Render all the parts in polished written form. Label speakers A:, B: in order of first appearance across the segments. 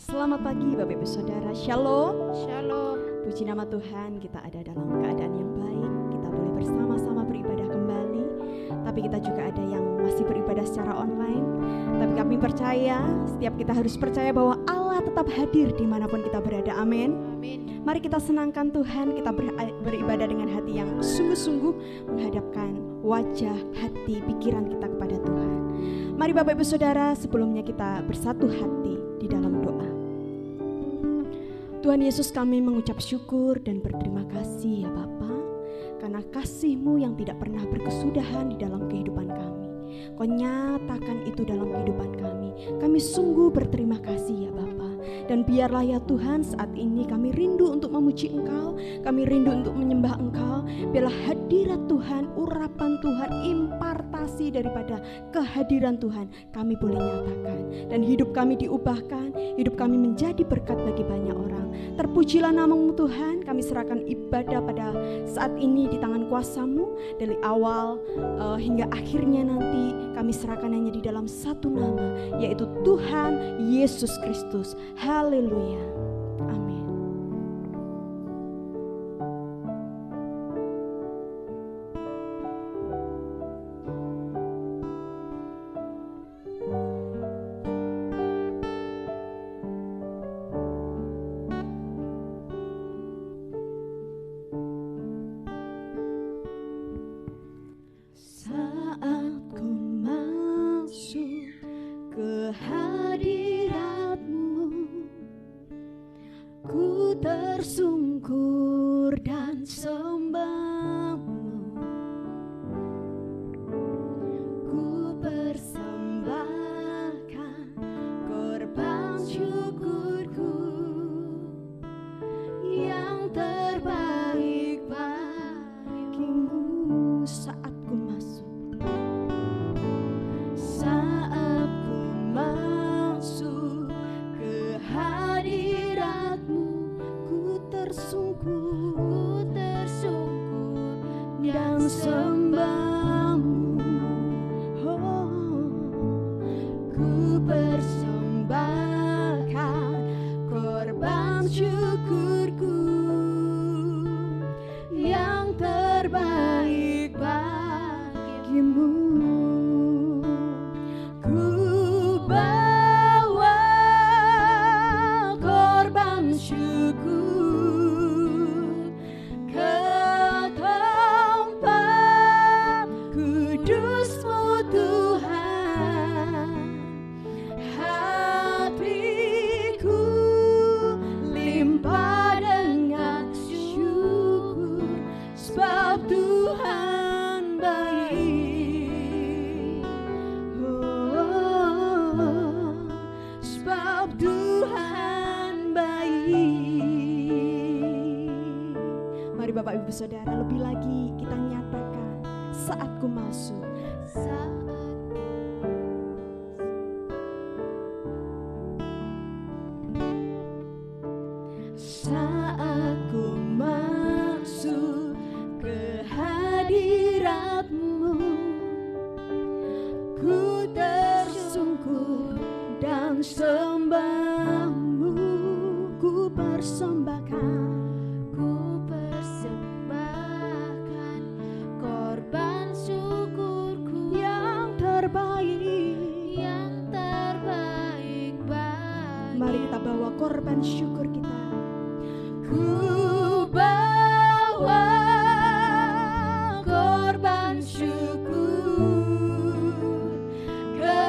A: Selamat pagi Bapak Ibu Saudara, Shalom.
B: Shalom.
A: Puji nama Tuhan, kita ada dalam keadaan yang baik. Kita boleh bersama-sama beribadah kembali. Tapi kita juga ada yang masih beribadah secara online. Tapi kami percaya, setiap kita harus percaya bahwa Allah tetap hadir dimanapun kita berada. Amin.
B: Amin.
A: Mari kita senangkan Tuhan, kita beribadah dengan hati yang sungguh-sungguh menghadapkan wajah, hati, pikiran kita kepada Tuhan. Mari Bapak Ibu Saudara, sebelumnya kita bersatu hati di dalam doa. Tuhan Yesus, kami mengucap syukur dan berterima kasih ya Bapa, karena kasih-Mu yang tidak pernah berkesudahan di dalam kehidupan kami. Kau nyatakan itu dalam kehidupan kami. Kami sungguh berterima kasih ya Bapa. Dan biarlah ya Tuhan, saat ini kami rindu untuk memuji Engkau, kami rindu untuk menyembah Engkau. Biarlah hadirat Tuhan, urapan Tuhan, impartasi daripada kehadiran Tuhan kami boleh nyatakan. Dan hidup kami diubahkan, hidup kami menjadi berkat bagi banyak orang. Terpujilah nama-Mu Tuhan, kami serahkan ibadah pada saat ini di tangan kuasa-Mu. Dari awal hingga akhirnya nanti kami serahkan hanya di dalam satu nama, yaitu Tuhan Yesus Kristus. Haleluya. Amin. Saat ku masuk ke hadirat-Mu, ku tersungkur dan sembah-Mu. Ku persembahkan korban syukurku yang terbaik bagimu. Saat ku masuk, saat ku masuk ke hadirat-Mu, ku tersungkur dan sembah-Mu. Oh, ku persembahkan korban syukurku yang terbaik bagimu. Ku bawa korban syukur ke tempat kudus-Mu Tuhan. Hatiku limpah dengan syukur, sebab Tuhan baik. Oh, sebab Tuhan baik. Mari Bapak Ibu Saudara, lebih lagi kita nyatakan, saat ku masuk, saat ku masuk ke hadirat-Mu, ku tersungkur dan sembah-Mu. Ku persembahkan korban syukurku yang terbaik bagi. Mari kita bawa korban syukur kita. Ku bawa korban syukur ke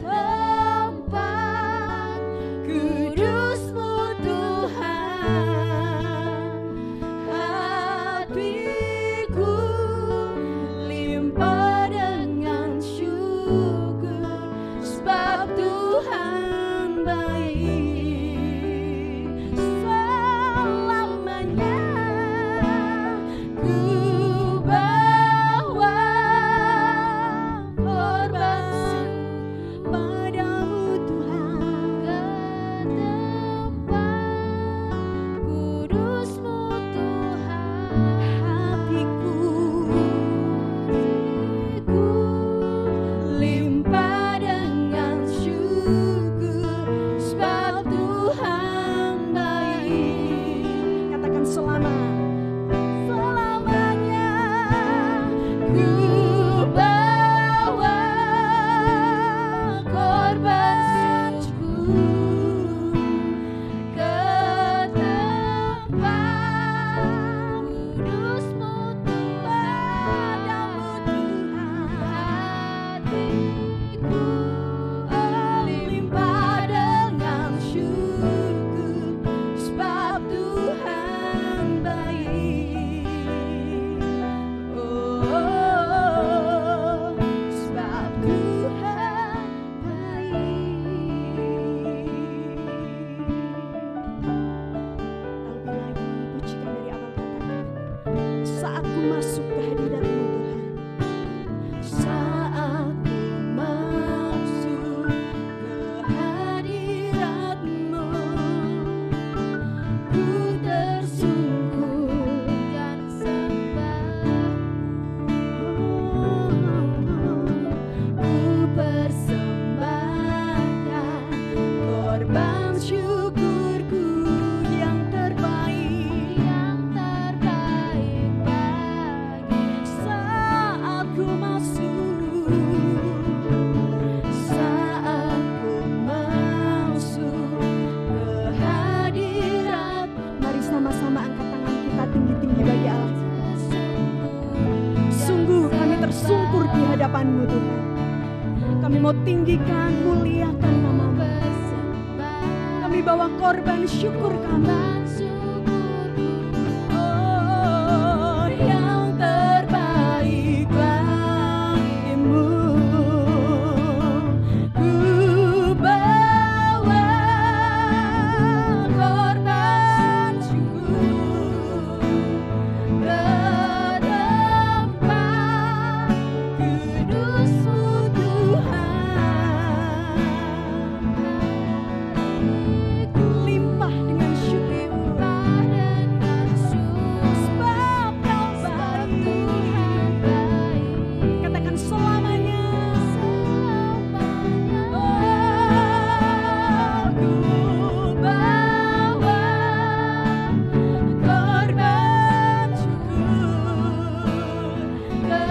A: tempat kudus-Mu Tuhan. Hatiku limpah dengan syukur, sebab Tuhan baik. Kami mau tinggikan, muliakan nama-Mu. Kami bawa korban syukur kami. Oh, yang terbaik bagimu. Ku bawa korban syukur ke tempat kudus-Mu Tuhan. Limpah dengan syukur, sebab Kau baik. Katakan selamanya. Oh, ku bawa korban syukur ke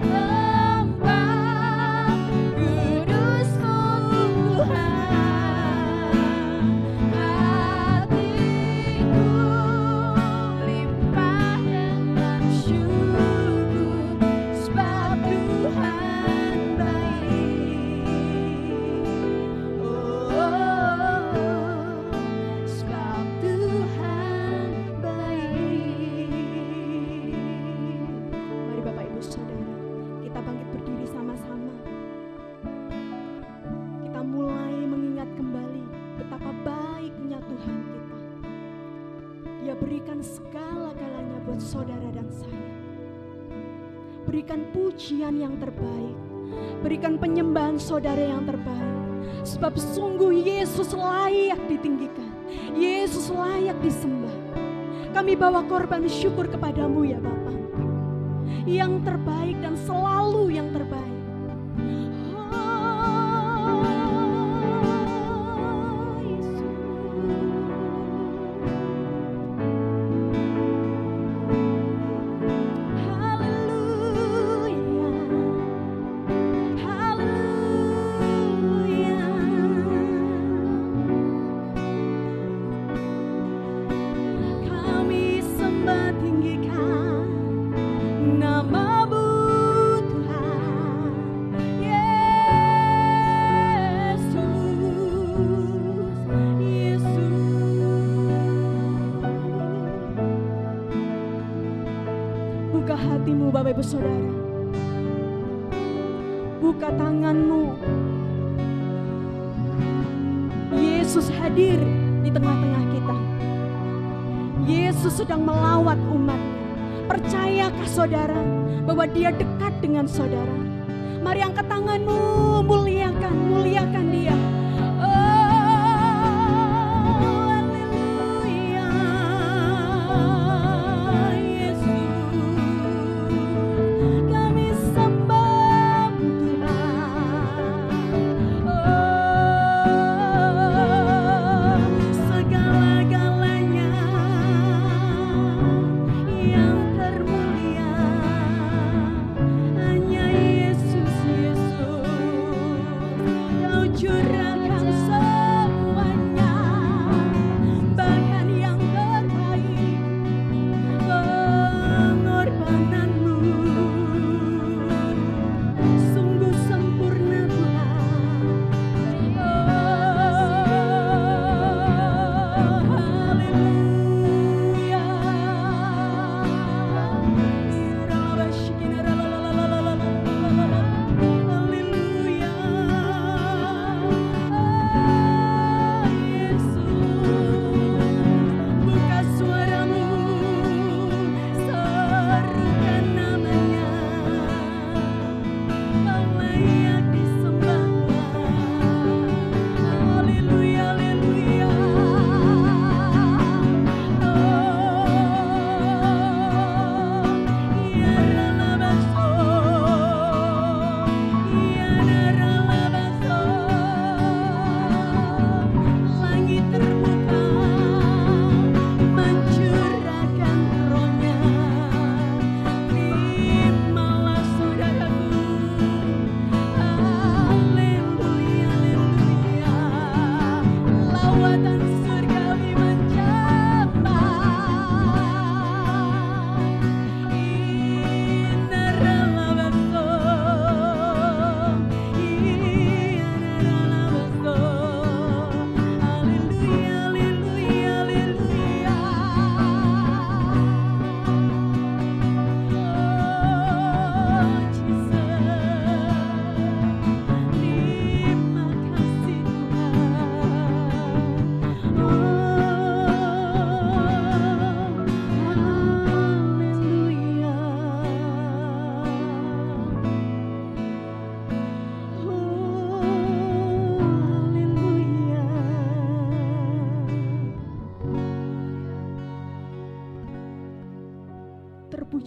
A: tempat kudus-Mu Tuhan. Hatiku limpah dengan syukur, sebab Tuhan baik. Oh, sebab Tuhan baik. Mari Bapak Ibu Saudara, kita bangkit berdiri sama-sama. Kita mulai mengingat kembali betapa baiknya Tuhan kita. Dia berikan segala-galanya buat saudara dan saya. Berikan pujian yang terbaik, berikan penyembahan saudara yang terbaik. Sebab sungguh Yesus layak ditinggikan, Yesus layak disembah. Kami bawa korban syukur kepadamu ya Bapa, yang terbaik dan selalu yang terbaik. Oh, Yesus. Haleluya, haleluya. Kami sembah tinggikan nama-Mu Tuhan. Yesus, Yesus. Buka hatimu Bapak Ibu Saudara, buka tanganmu. Yesus hadir di tengah-tengah kita. Yesus sedang melawat umatnya. Percayakah saudara bahwa Dia dekat dengan saudara? Mari angkat tanganmu, muliakan, muliakan Dia. Oh, haleluya, Yesus. Kami sembah Tuhan. Oh, segala-galanya yang termulia hanya Yesus, Yesus. Kau curahkan semuanya, bahkan yang terbaik, pengorbananmu sungguh sempurna Tuhan. Oh, haleluya. Haleluya,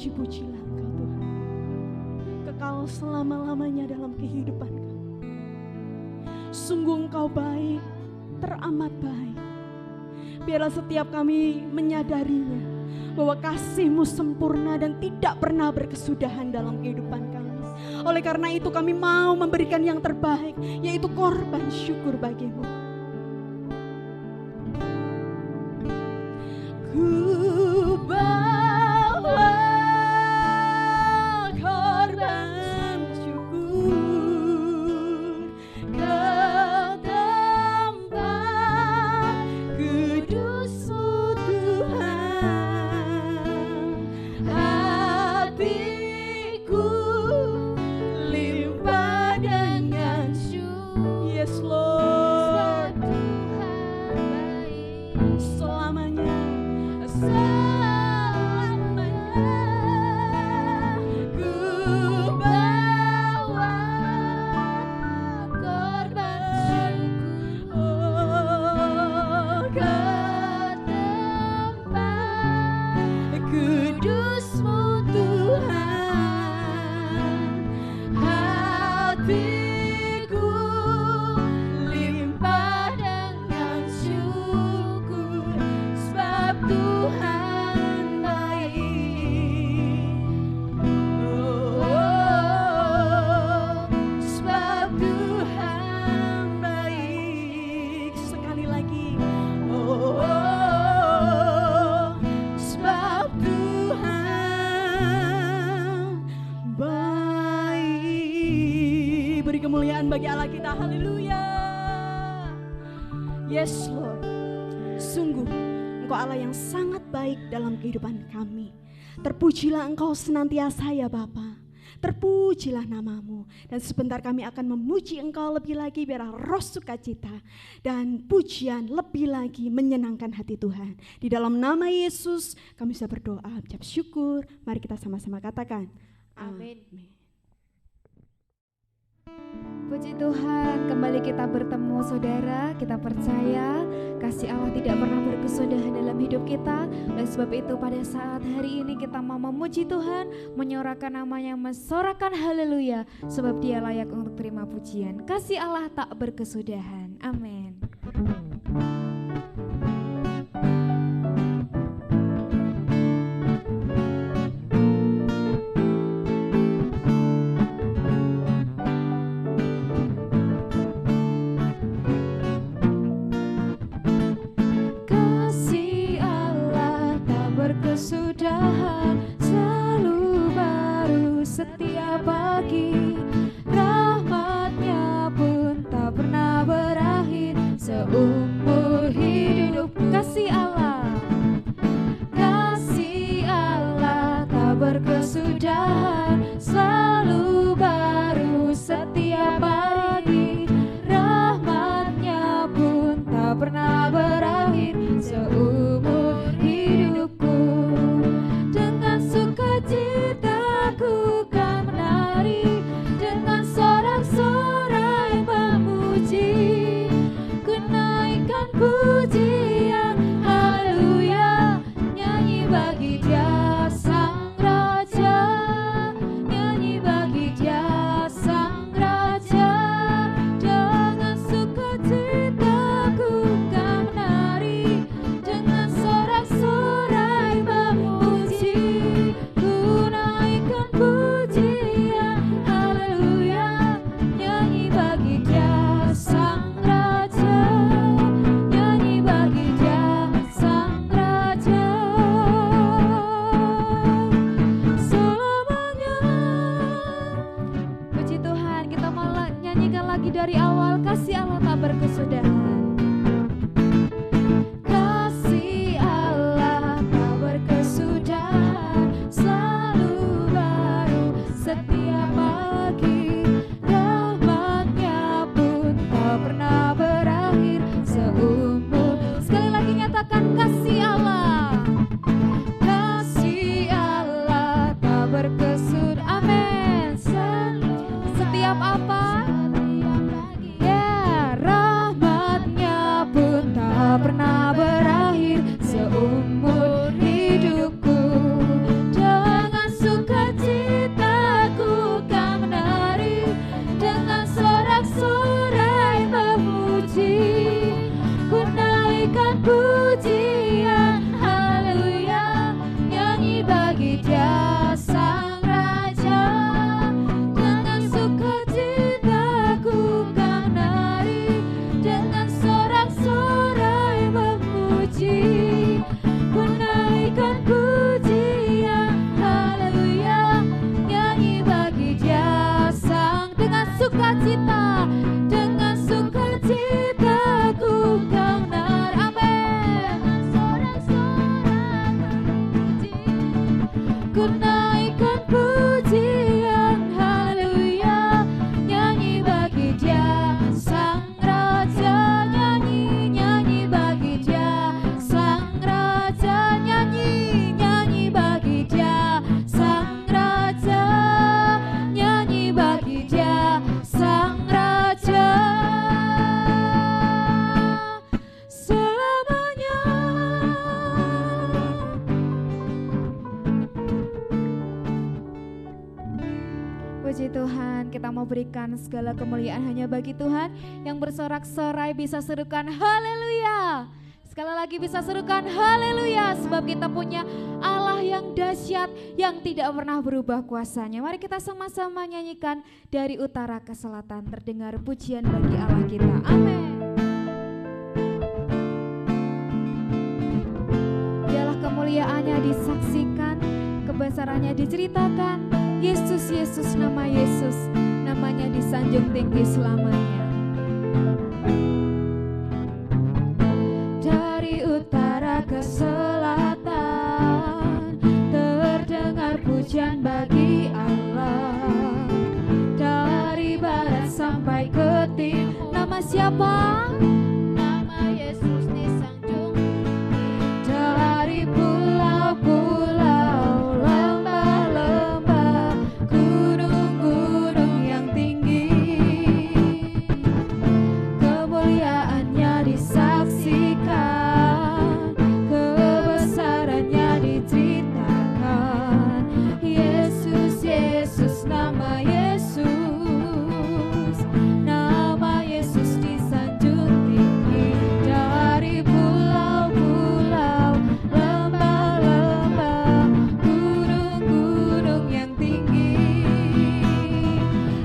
A: Terpuji-pujilah Engkau Tuhan, kekal selama-lamanya dalam kehidupan kami. Sungguh Engkau baik, teramat baik. Biarlah setiap kami menyadarinya bahwa kasih-Mu sempurna dan tidak pernah berkesudahan dalam kehidupan kami. Oleh karena itu kami mau memberikan yang terbaik, yaitu korban syukur bagi-Mu. Ku bawa korban syukur ke tempat kudus-Mu Tuhan. Hatiku limpah dengan syukur. Yes Lord, Tuhan baik selamanya. Ku bawa korban syukur ke tempat kudus-Mu Tuhan. Hatiku limpah dengan syukur, sebab Tuhan baik. Oh, sebab Tuhan baik. Sekali lagi. Oh, sebab Tuhan baik. Beri kemuliaan bagi Allah kita. Haleluya. Yes Lord. Sungguh Engkau Allah yang sangat baik dalam kehidupan kami. Terpujilah Engkau senantiasa ya Bapa. Terpujilah nama-Mu. Dan sebentar kami akan memuji Engkau lebih lagi, biar roh sukacita dan pujian lebih lagi menyenangkan hati Tuhan. Di dalam nama Yesus kami bisa berdoa, ucap syukur. Mari kita sama-sama katakan amin.
B: Puji Tuhan, kembali kita bertemu saudara. Kita percaya kasih Allah tidak pernah berkesudahan dalam hidup kita. Dan sebab itu pada saat hari ini kita mau memuji Tuhan, menyorakan namanya, mensorakan haleluya, sebab Dia layak untuk terima pujian. Kasih Allah tak berkesudahan. Amin. Kesudahan selalu baru setiap pagi, rahmat-Nya pun tak pernah berakhir seumur hidup. Kasih Allah tak berkesudahan, selalu baru setiap pagi, rahmat-Nya pun tak pernah berakhir seumur hidupku. Dengan sukacita ku kan menari, dengan sorak-sorai memuji, ku naikkan pujian haleluya, nyanyi bagi Dia Sang Raja, nyanyi bagi Dia Sang Raja. Dengan sukacita ku kan menari, dengan sorak-sorai memuji, ku naikkan pujian haleluya, nyanyi bagi Dia Sang Raja, nyanyi bagi Dia Sang Raja. Selamanya. Puji Tuhan, kita mau nyanyikan lagi dari awal. Kasih Allah tak berkesudahan. Kasih Allah tak berkesudahan, selalu baru setiap pagi, rahmat-Nya pun tak pernah berakhir seumur. Sekali lagi nyatakan kasih Allah. Kasih Allah tak berkesudahan. Amin. Setiap apa? Ya, rahmat-Nya sukacitaku kau nar. Amin. Ku naikkan pujian, haleluya, nyanyi bagi Dia Sang Raja, nyanyi bagi Dia Sang Raja, nyanyi bagi Dia Sang Raja, nyanyi bagi Dia Sang Raja selamanya. Puji Tuhan, kita mau berikan segala kemuliaan hanya bagi Tuhan. Yang bersorak-sorai bisa serukan haleluya. Sekali lagi bisa serukan haleluya, sebab kita punya Allah yang dahsyat, yang tidak pernah berubah kuasanya. Mari kita sama-sama nyanyikan dari utara ke selatan, terdengar pujian bagi Allah kita. Amin. Dialah kemuliaannya disaksikan, kebesarannya diceritakan. Yesus, Yesus, nama Yesus, namanya disanjung tinggi selamanya. Dari utara ke selatan, terdengar pujian bagi Allah. Dari barat sampai ke timur, nama siapa? Nama Yesus disanjung. Dari pulau-pulau, lembah-lembah, gunung-gunung yang tinggi, kemuliaannya disaksikan, kebesarannya diceritakan. Yesus, Yesus, nama Yesus, nama Yesus disanjung tinggi. Dari pulau-pulau, lembah-lembah, gunung-gunung yang tinggi,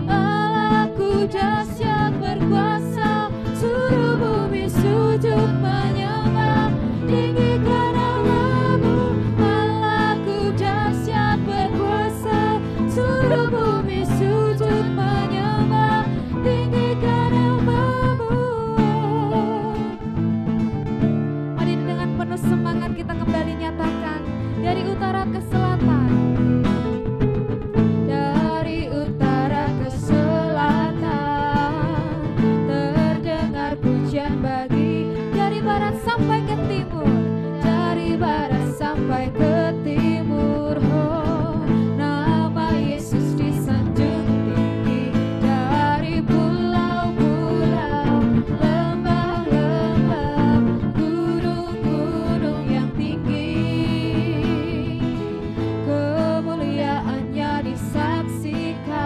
B: Allahku dahsyat berkuasa, seluruh bumi sujud menyembah, tinggikan namamu. Allahku dahsyat berkuasa, seluruh bumi sujud menyembah, tinggikan namamu. Mari dengan penuh semangat kita kembali nyatakan dari utara ke selatan. Dari utara ke selatan, terdengar pujian bagi, dari barat sampai ke timur, dari barat sampai ke timur. Oh, nama Yesus disanjung tinggi. Dari pulau-pulau, lembah-lembah, gunung-gunung yang tinggi, kemuliaannya disaksikan,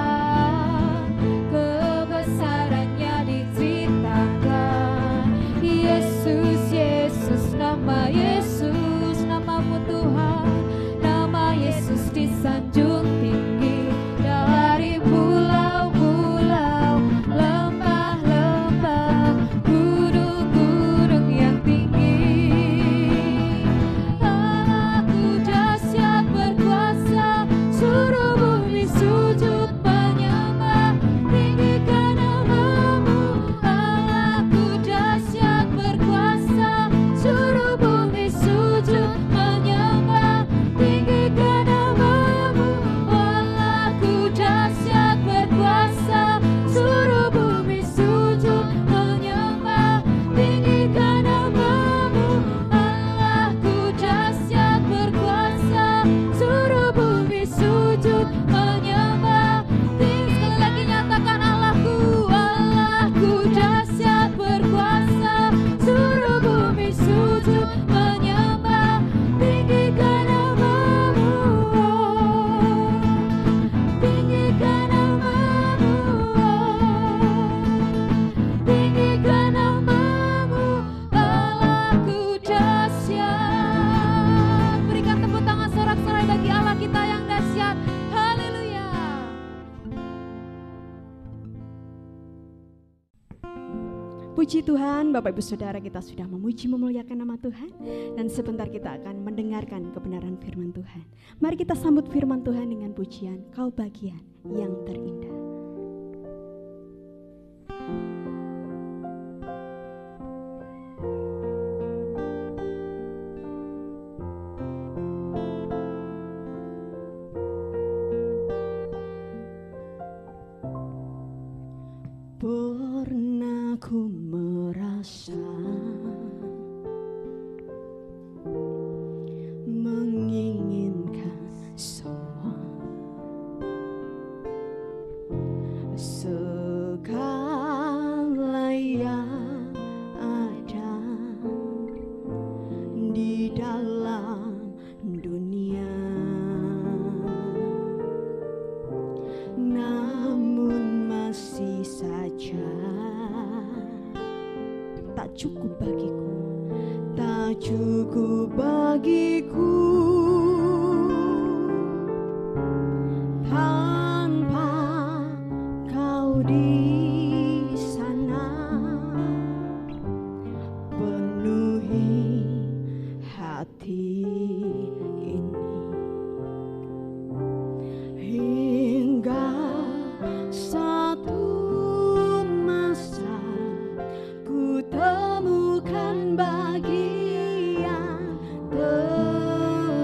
B: kebesarannya diceritakan. Yesus, Yesus, nama Yesus, namamu Tuhan, nama Yesus disanjung tinggi. Dari pulau-pulau, lembah-lembah, gunung-gunung yang tinggi, Allahku dahsyat berkuasa, seluruh bumi sujud menyembah, tinggikan namamu. Allahku dahsyat berkuasa, seluruh bumi sujud menyembah, tinggikan namamu. Allahku dahsyat berkuasa, seluruh bumi sujud menyembah, tinggikan namamu. Allahku dahsyat berkuasa, seluruh bumi sujud menyembah. Sekali lagi nyatakan Allahku, Allahku dahsyat berkuasa, seluruh bumi sujud menyembah, tinggikan namamu. Tinggikan namamu. Tinggikan namamu. Allahku dahsyat. Berikan tepuk tangan sorak-sorai bagi Allah kita yang dahsyat. Haleluya.
A: Puji Tuhan, Bapak Ibu Saudara, kita sudah memuji memuliakan nama Tuhan, dan sebentar kita akan mendengarkan kebenaran firman Tuhan. Mari kita sambut firman Tuhan dengan pujian Kau bagian yang terindah. ku merasa menginginkan semua, segala yang ada di dalam dunia, namun masih saja tak cukup bagiku, tak cukup bagiku tanpa kau di sana. Penuhi hati ini hingga satu masa ku temukan bagian terbaik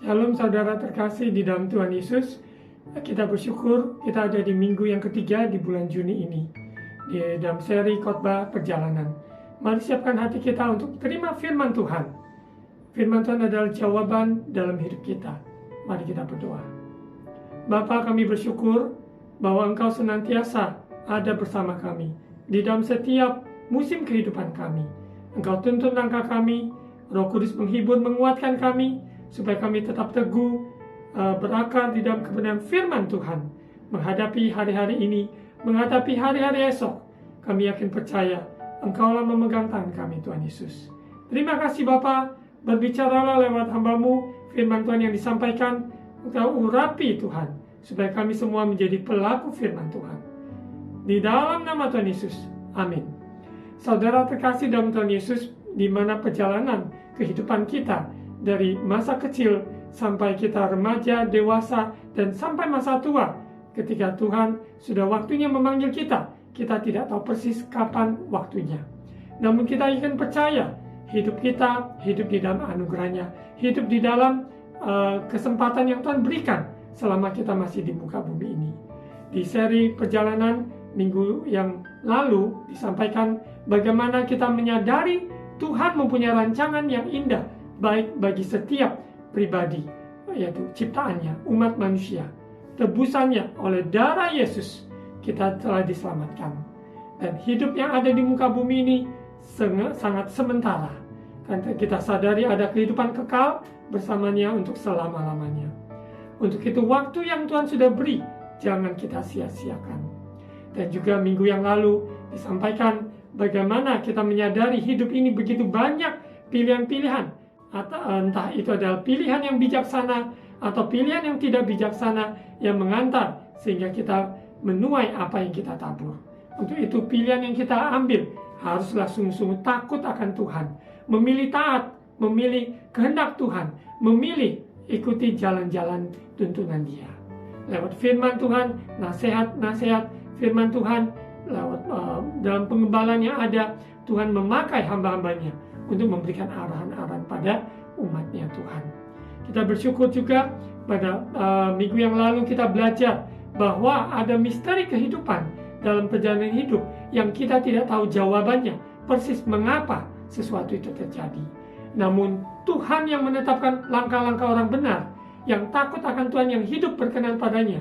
C: Shalom saudara terkasih di dalam Tuhan Yesus. Kita bersyukur kita ada di minggu yang ketiga di bulan Juni ini, di dalam seri khotbah perjalanan. Mari siapkan hati kita untuk terima firman Tuhan. Firman Tuhan adalah jawaban dalam hidup kita. Mari kita berdoa. Bapa, kami bersyukur bahwa Engkau senantiasa ada bersama kami di dalam setiap musim kehidupan kami. Engkau tuntun langkah kami, Roh Kudus menghibur, menguatkan kami, supaya kami tetap teguh, berakar di dalam kebenaran firman Tuhan. Menghadapi hari-hari ini, menghadapi hari-hari esok, kami yakin percaya Engkaulah memegang tangan kami, Tuhan Yesus. Terima kasih Bapa, berbicaralah lewat hamba-Mu, firman Tuhan yang disampaikan, Engkau urapi Tuhan, supaya kami semua menjadi pelaku firman Tuhan. Di dalam nama Tuhan Yesus, amin. Saudara terkasih dalam Tuhan Yesus, di mana perjalanan kehidupan kita dari masa kecil sampai kita remaja, dewasa, dan sampai masa tua, ketika Tuhan sudah waktunya memanggil kita, kita tidak tahu persis kapan waktunya. Namun kita ingin percaya, hidup kita hidup di dalam anugerahnya, hidup di dalam kesempatan yang Tuhan berikan selama kita masih di muka bumi ini. Di seri perjalanan minggu yang lalu disampaikan bagaimana kita menyadari Tuhan mempunyai rancangan yang indah, baik bagi setiap pribadi, yaitu ciptaannya, umat manusia. Tebusannya oleh darah Yesus, kita telah diselamatkan. Dan hidup yang ada di muka bumi ini sangat sementara. Karena kita sadari ada kehidupan kekal bersamanya untuk selama-lamanya. Untuk itu waktu yang Tuhan sudah beri, jangan kita sia-siakan. Dan juga minggu yang lalu disampaikan bagaimana kita menyadari hidup ini begitu banyak pilihan-pilihan. Atau entah itu adalah pilihan yang bijaksana atau pilihan yang tidak bijaksana yang mengantar sehingga kita menuai apa yang kita tabur. Untuk itu pilihan yang kita ambil haruslah sungguh-sungguh takut akan Tuhan, memilih taat, memilih kehendak Tuhan, memilih ikuti jalan-jalan tuntunan Dia. Lewat firman Tuhan, nasihat-nasihat firman Tuhan, lewat dalam pengembalaan yang ada, Tuhan memakai hamba-hambanya untuk memberikan arahan-arahan pada umatnya Tuhan. Kita bersyukur juga pada minggu yang lalu kita belajar bahwa ada misteri kehidupan dalam perjalanan hidup yang kita tidak tahu jawabannya, persis mengapa sesuatu itu terjadi. Namun Tuhan yang menetapkan langkah-langkah orang benar, yang takut akan Tuhan, yang hidup berkenan padanya,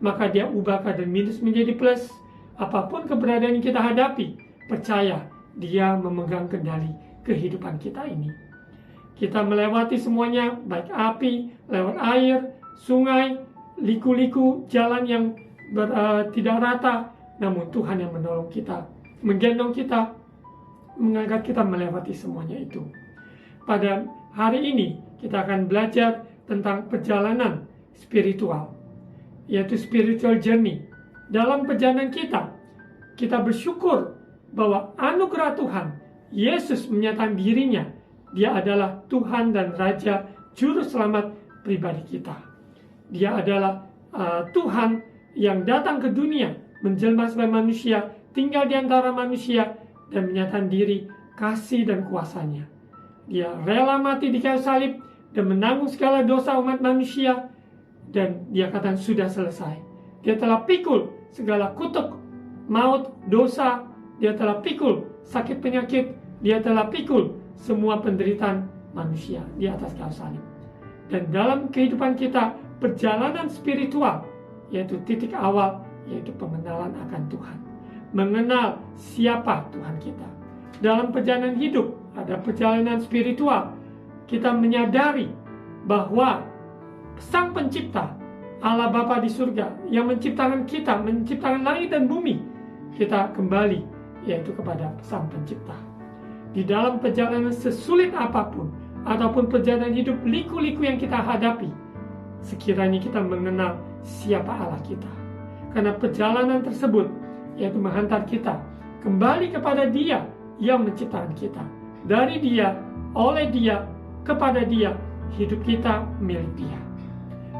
C: maka Dia ubahkan dan minus menjadi plus. Apapun keberadaan yang kita hadapi, percaya Dia memegang kendali kehidupan kita ini. Kita melewati semuanya, baik api, lewat air, sungai, liku-liku, jalan yang tidak rata, namun Tuhan yang menolong kita, menggendong kita, mengangkat kita melewati semuanya itu. Pada hari ini kita akan belajar tentang perjalanan spiritual, yaitu spiritual journey. Dalam perjalanan kita bersyukur bahwa anugerah Tuhan, Yesus menyatakan dirinya, Dia adalah Tuhan dan Raja Juru Selamat pribadi kita. Dia adalah Tuhan yang datang ke dunia, menjelma sebagai manusia, tinggal di antara manusia, dan menyatakan diri, kasih dan kuasanya. Dia rela mati di kayu salib dan menanggung segala dosa umat manusia, dan Dia katakan sudah selesai. Dia telah pikul segala kutuk, maut, dosa. Dia telah pikul sakit penyakit. Dia telah pikul semua penderitaan manusia di atas kayu salib. Dan dalam kehidupan kita, perjalanan spiritual, yaitu titik awal, yaitu pengenalan akan Tuhan. Mengenal siapa Tuhan kita. Dalam perjalanan hidup, ada perjalanan spiritual. Kita menyadari bahwa Sang Pencipta, Allah Bapa di surga, yang menciptakan kita, menciptakan langit dan bumi, kita kembali, yaitu kepada Sang Pencipta. Di dalam perjalanan sesulit apapun, ataupun perjalanan hidup liku-liku yang kita hadapi, sekiranya kita mengenal siapa Allah kita. Karena perjalanan tersebut, yaitu menghantar kita kembali kepada Dia yang menciptakan kita. Dari Dia, oleh Dia, kepada Dia, hidup kita milik Dia.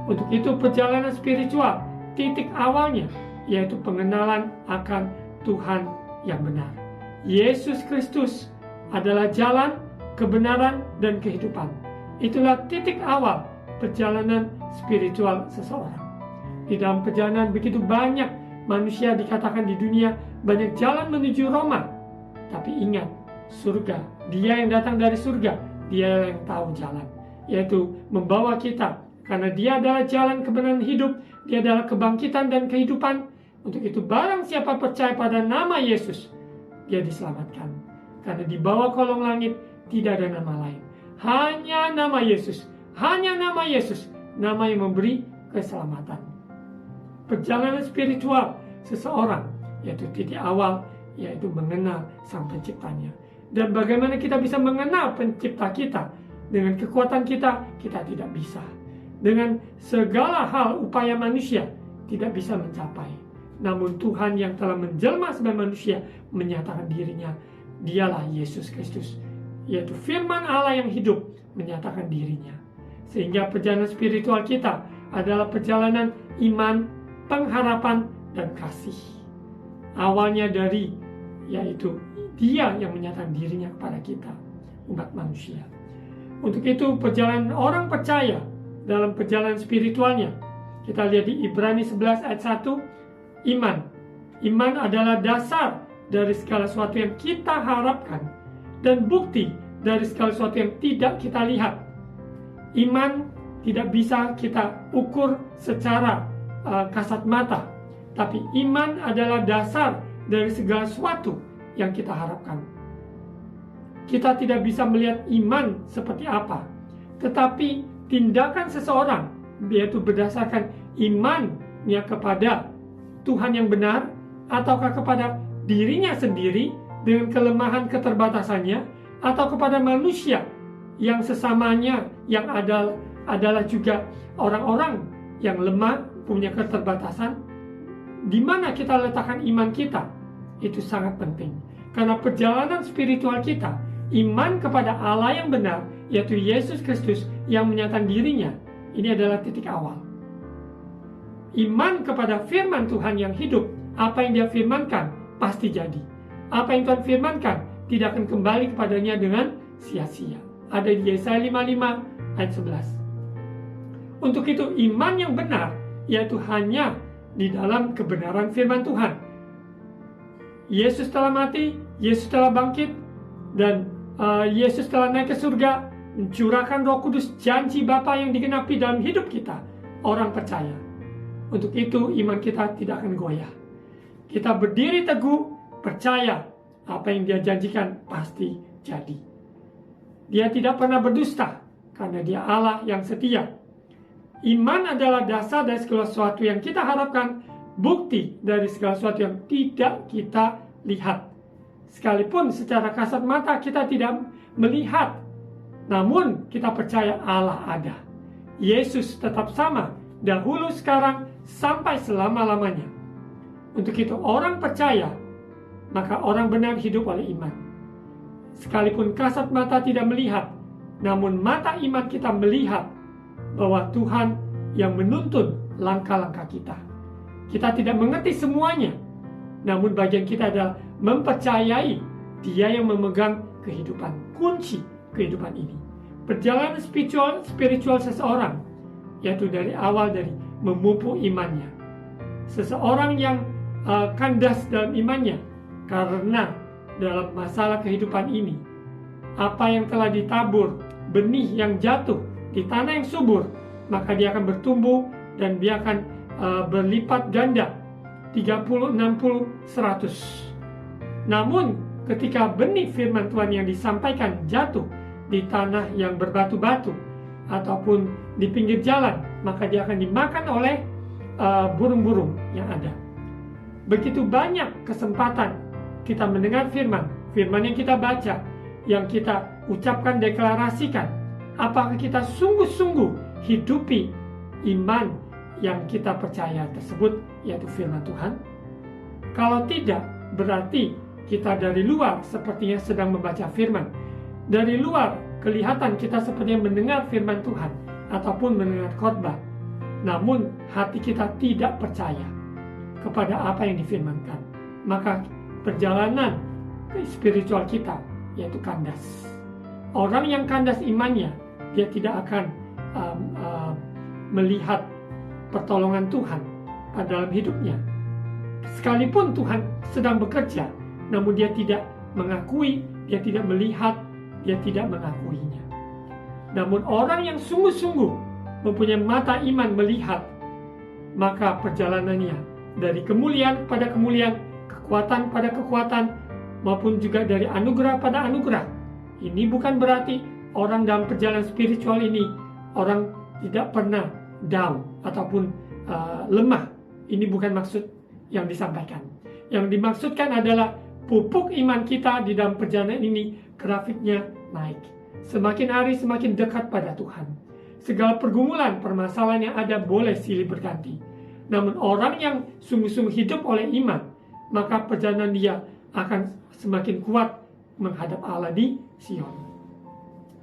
C: Untuk itu perjalanan spiritual, titik awalnya, yaitu pengenalan akan Tuhan yang benar. Yesus Kristus adalah jalan, kebenaran, dan kehidupan. Itulah titik awal perjalanan spiritual seseorang. Di dalam perjalanan begitu banyak manusia dikatakan di dunia, banyak jalan menuju Roma. Tapi ingat, surga, dia yang datang dari surga, dia yang tahu jalan, yaitu membawa kita. Karena dia adalah jalan kebenaran hidup, dia adalah kebangkitan dan kehidupan. Untuk itu barang siapa percaya pada nama Yesus, dia diselamatkan. Karena di bawah kolong langit tidak ada nama lain. Hanya nama Yesus. Hanya nama Yesus. Nama yang memberi keselamatan. Perjalanan spiritual seseorang, yaitu titik awal, yaitu mengenal Sang Penciptanya. Dan bagaimana kita bisa mengenal Pencipta kita? Dengan kekuatan kita tidak bisa. Dengan segala hal upaya manusia, tidak bisa mencapai. Namun Tuhan yang telah menjelma sebagai manusia menyatakan dirinya, dialah Yesus Kristus, yaitu firman Allah yang hidup menyatakan dirinya. Sehingga perjalanan spiritual kita adalah perjalanan iman, pengharapan, dan kasih. Awalnya dari, yaitu dia yang menyatakan dirinya kepada kita, umat manusia. Untuk itu perjalanan orang percaya dalam perjalanan spiritualnya, kita lihat di Ibrani 11 ayat 1, iman. Iman adalah dasar dari segala sesuatu yang kita harapkan dan bukti dari segala sesuatu yang tidak kita lihat. Iman tidak bisa kita ukur secara kasat mata, tapi iman adalah dasar dari segala sesuatu yang kita harapkan. Kita tidak bisa melihat iman seperti apa, tetapi tindakan seseorang, yaitu berdasarkan imannya kepada Tuhan yang benar, ataukah kepada dirinya sendiri dengan kelemahan keterbatasannya, atau kepada manusia yang sesamanya yang adalah juga orang-orang yang lemah, punya keterbatasan. Di mana kita letakkan iman kita, itu sangat penting. Karena perjalanan spiritual kita, iman kepada Allah yang benar, yaitu Yesus Kristus yang menyatakan dirinya, ini adalah titik awal. Iman kepada firman Tuhan yang hidup, apa yang dia firmankan pasti jadi. Apa yang Tuhan firmankan tidak akan kembali kepadanya dengan sia-sia. Ada di Yesaya 55 ayat 11. Untuk itu iman yang benar, yaitu hanya di dalam kebenaran firman Tuhan. Yesus telah mati, Yesus telah bangkit, dan Yesus telah naik ke surga, mencurahkan Roh Kudus, janji Bapa yang digenapi dalam hidup kita, orang percaya. Untuk itu iman kita tidak akan goyah. Kita berdiri teguh, percaya apa yang dia janjikan pasti jadi. Dia tidak pernah berdusta, karena dia Allah yang setia. Iman adalah dasar dari segala sesuatu yang kita harapkan, bukti dari segala sesuatu yang tidak kita lihat. Sekalipun secara kasat mata kita tidak melihat, namun kita percaya Allah ada. Yesus tetap sama, dahulu, sekarang, sampai selama-lamanya. Untuk itu orang percaya, maka orang benar hidup oleh iman. Sekalipun kasat mata tidak melihat, namun mata iman kita melihat bahwa Tuhan yang menuntun langkah-langkah kita. Kita tidak mengerti semuanya, namun bagian kita adalah mempercayai Dia yang memegang kehidupan, kunci kehidupan ini. Perjalanan spiritual seseorang, yaitu dari awal dari memupuk imannya. Seseorang yang kandas dalam imannya, karena dalam masalah kehidupan ini, apa yang telah ditabur, benih yang jatuh di tanah yang subur, maka dia akan bertumbuh dan dia akan berlipat ganda 30, 60, 100. Namun ketika benih firman Tuhan yang disampaikan jatuh di tanah yang berbatu-batu ataupun di pinggir jalan, maka dia akan dimakan oleh burung-burung yang ada. Begitu banyak kesempatan kita mendengar firman yang kita baca, yang kita ucapkan, deklarasikan. Apakah kita sungguh-sungguh hidupi iman yang kita percaya tersebut, yaitu firman Tuhan? Kalau tidak, berarti kita dari luar sepertinya sedang membaca firman. Dari luar kelihatan kita sepertinya mendengar firman Tuhan ataupun mendengar khotbah, namun hati kita tidak percaya kepada apa yang difirmankan. Maka perjalanan spiritual kita yaitu kandas. Orang yang kandas imannya, dia tidak akan melihat pertolongan Tuhan pada dalam hidupnya. Sekalipun Tuhan sedang bekerja, namun dia tidak mengakui, dia tidak melihat, dia tidak mengakuinya. Namun orang yang sungguh-sungguh mempunyai mata iman melihat, maka perjalanannya dari kemuliaan pada kemuliaan, kekuatan pada kekuatan, maupun juga dari anugerah pada anugerah. Ini bukan berarti orang dalam perjalanan spiritual ini orang tidak pernah down ataupun lemah. Ini bukan maksud yang disampaikan. Yang dimaksudkan adalah pupuk iman kita di dalam perjalanan ini grafiknya naik. Semakin hari semakin dekat pada Tuhan. Segala pergumulan, permasalahan yang ada boleh silih berganti. Namun orang yang sungguh-sungguh hidup oleh iman, maka perjalanan dia akan semakin kuat menghadap Allah di Sion.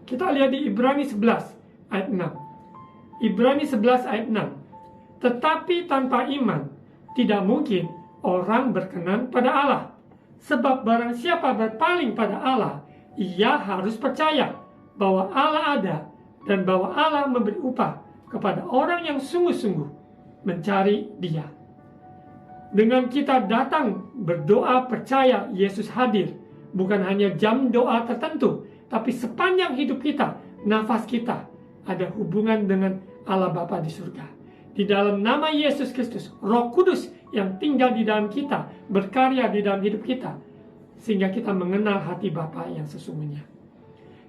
C: Kita lihat di Ibrani 11 ayat 6. Ibrani 11 ayat 6. Tetapi tanpa iman tidak mungkin orang berkenan pada Allah. Sebab barang siapa berpaling pada Allah, ia harus percaya bahwa Allah ada dan bahwa Allah memberi upah kepada orang yang sungguh-sungguh mencari Dia. Dengan kita datang berdoa percaya Yesus hadir, bukan hanya jam doa tertentu, tapi sepanjang hidup kita, nafas kita ada hubungan dengan Allah Bapa di surga. Di dalam nama Yesus Kristus, Roh Kudus yang tinggal di dalam kita, berkarya di dalam hidup kita, sehingga kita mengenal hati Bapa yang sesungguhnya.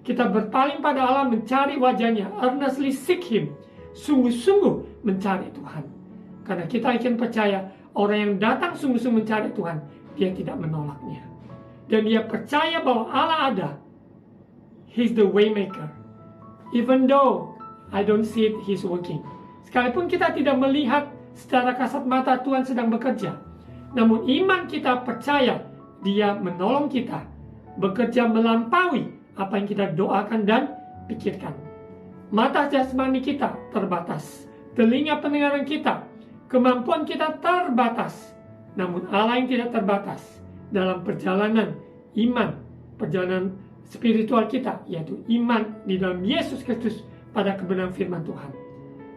C: Kita berpaling pada Allah, mencari wajahnya, earnestly seek Him, sungguh-sungguh mencari Tuhan. Karena kita yakin percaya, orang yang datang sungguh-sungguh mencari Tuhan, dia tidak menolaknya. Dan dia percaya bahwa Allah ada. He's the way maker. Even though I don't see it, He's working. Sekalipun kita tidak melihat secara kasat mata Tuhan sedang bekerja, namun iman kita percaya Dia menolong kita, bekerja melampaui apa yang kita doakan dan pikirkan. Mata jasmani kita terbatas, telinga pendengaran kita, kemampuan kita terbatas. Namun Allah yang tidak terbatas dalam perjalanan iman, perjalanan spiritual kita, yaitu iman di dalam Yesus Kristus pada kebenaran firman Tuhan.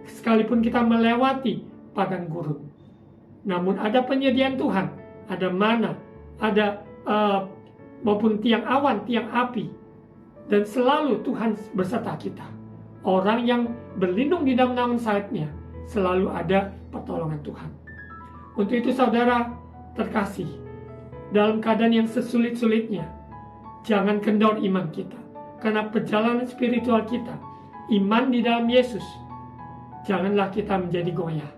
C: Sekalipun kita melewati padang gurun, namun ada penyediaan Tuhan, ada mana, ada maupun tiang awan, tiang api, dan selalu Tuhan beserta kita. Orang yang berlindung di dalam naungan sayap-Nya, selalu ada pertolongan Tuhan. Untuk itu saudara terkasih, dalam keadaan yang sesulit-sulitnya, jangan kendor iman kita. Karena perjalanan spiritual kita, iman di dalam Yesus, janganlah kita menjadi goyah.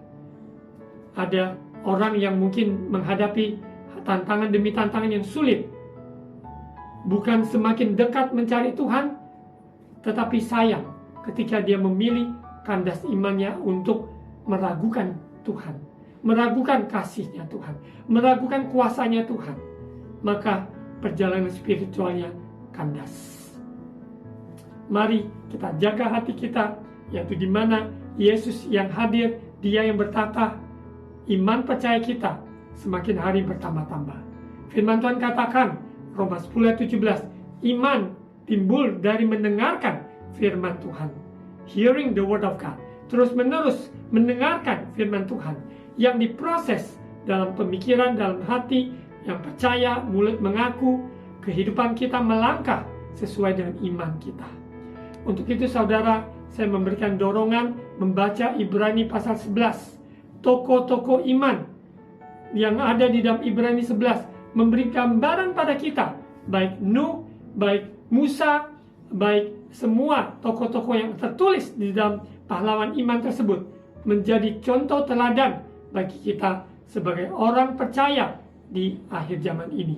C: Ada orang yang mungkin menghadapi tantangan demi tantangan yang sulit, bukan semakin dekat mencari Tuhan, tetapi sayang ketika dia memilih kandas imannya untuk meragukan Tuhan, meragukan kasih-Nya Tuhan, meragukan kuasa-Nya Tuhan, maka perjalanan spiritualnya kandas. Mari kita jaga hati kita, yaitu di mana Yesus yang hadir, Dia yang bertata, iman percaya kita semakin hari bertambah-tambah. Firman Tuhan katakan, Roma 10 ayat 17, iman timbul dari mendengarkan firman Tuhan. Hearing the word of God. Terus menerus mendengarkan firman Tuhan yang diproses dalam pemikiran, dalam hati, yang percaya, mulut mengaku, kehidupan kita melangkah sesuai dengan iman kita. Untuk itu saudara, saya memberikan dorongan membaca Ibrani pasal 11. Tokoh-tokoh iman yang ada di dalam Ibrani 11 memberi gambaran pada kita, baik Nuh, baik Musa, baik semua tokoh-tokoh yang tertulis di dalam pahlawan iman tersebut menjadi contoh teladan bagi kita sebagai orang percaya di akhir zaman ini.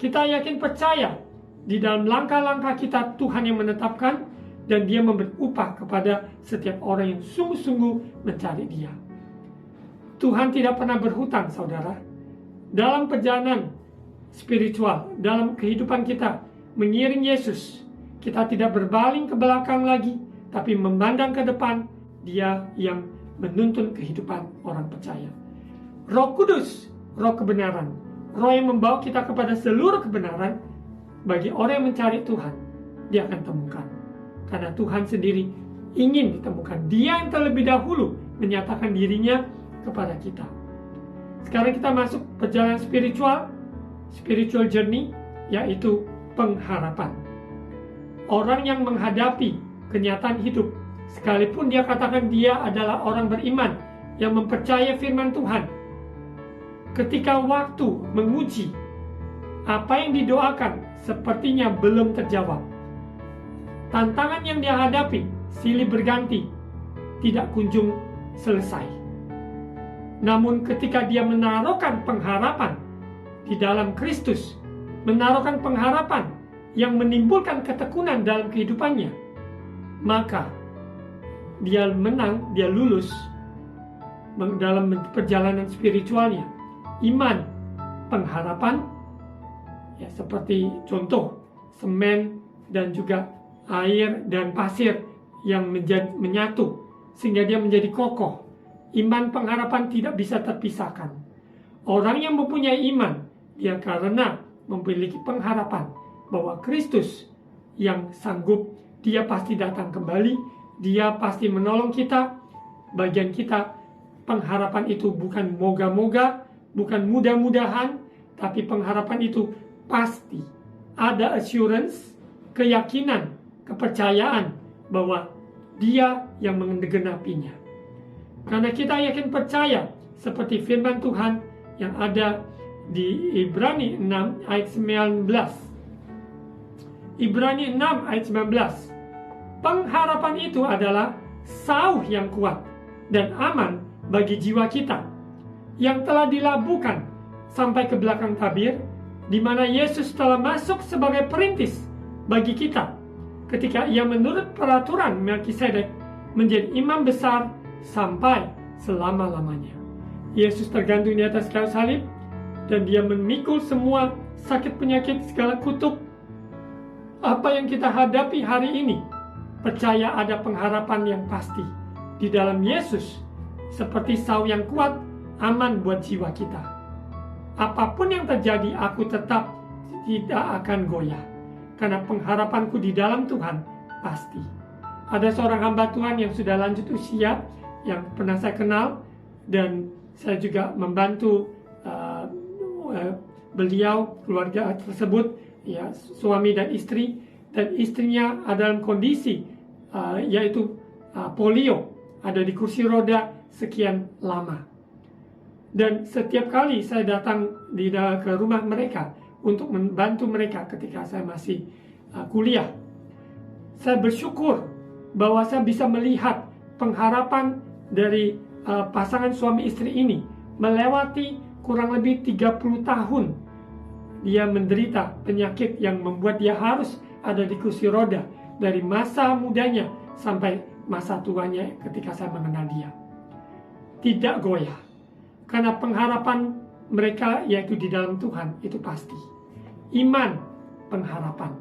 C: Kita yakin percaya di dalam langkah-langkah kita Tuhan yang menetapkan, dan Dia memberi upah kepada setiap orang yang sungguh-sungguh mencari Dia. Tuhan tidak pernah berhutang, saudara. Dalam perjalanan spiritual, dalam kehidupan kita mengiring Yesus, kita tidak berbaling ke belakang lagi, tapi memandang ke depan. Dia yang menuntun kehidupan orang percaya. Roh Kudus, Roh kebenaran, Roh yang membawa kita kepada seluruh kebenaran, bagi orang yang mencari Tuhan, dia akan temukan. Karena Tuhan sendiri ingin ditemukan. Dia yang terlebih dahulu menyatakan dirinya kepada kita. Sekarang kita masuk perjalanan spiritual journey, yaitu pengharapan. Orang yang menghadapi kenyataan hidup, sekalipun dia katakan dia adalah orang beriman yang mempercayai firman Tuhan, ketika waktu menguji, apa yang didoakan sepertinya belum terjawab. Tantangan yang dia hadapi silih berganti, tidak kunjung selesai. Namun ketika dia menaruhkan pengharapan di dalam Kristus, menaruhkan pengharapan yang menimbulkan ketekunan dalam kehidupannya, maka dia menang, dia lulus dalam perjalanan spiritualnya. Iman, pengharapan, ya seperti contoh semen dan juga air dan pasir yang menyatu sehingga dia menjadi kokoh. Iman, pengharapan tidak bisa terpisahkan. Orang yang mempunyai iman, dia karena memiliki pengharapan bahwa Kristus yang sanggup, dia pasti datang kembali, dia pasti menolong kita. Bagian kita, pengharapan itu bukan moga-moga, bukan mudah-mudahan, tapi pengharapan itu pasti ada assurance, keyakinan, kepercayaan bahwa dia yang menggenapinya. Karena kita yakin percaya seperti firman Tuhan yang ada di Ibrani 6 ayat 19. Ibrani 6 ayat 19. Pengharapan itu adalah sauh yang kuat dan aman bagi jiwa kita, yang telah dilabuhkan sampai ke belakang tabir, di mana Yesus telah masuk sebagai perintis bagi kita ketika ia menurut peraturan Melkisedek menjadi imam besar sampai selama-lamanya. Yesus tergantung di atas kayu salib dan dia memikul semua sakit penyakit, segala kutuk. Apa yang kita hadapi hari ini, percaya ada pengharapan yang pasti di dalam Yesus, seperti sauh yang kuat, aman buat jiwa kita. Apapun yang terjadi, aku tetap tidak akan goyah, karena pengharapanku di dalam Tuhan pasti. Ada seorang hamba Tuhan yang sudah lanjut usia, yang pernah saya kenal, dan saya juga membantu beliau, keluarga tersebut, ya, suami dan istri, dan istrinya ada dalam kondisi yaitu polio, ada di kursi roda sekian lama. Dan setiap kali saya datang ke rumah mereka untuk membantu mereka ketika saya masih kuliah, saya bersyukur bahwa saya bisa melihat pengharapan dari pasangan suami istri ini melewati kurang lebih 30 tahun dia menderita penyakit yang membuat dia harus ada di kursi roda dari masa mudanya sampai masa tuanya ketika saya mengenal dia. Tidak goyah, karena pengharapan mereka yaitu di dalam Tuhan itu pasti. Iman, pengharapan,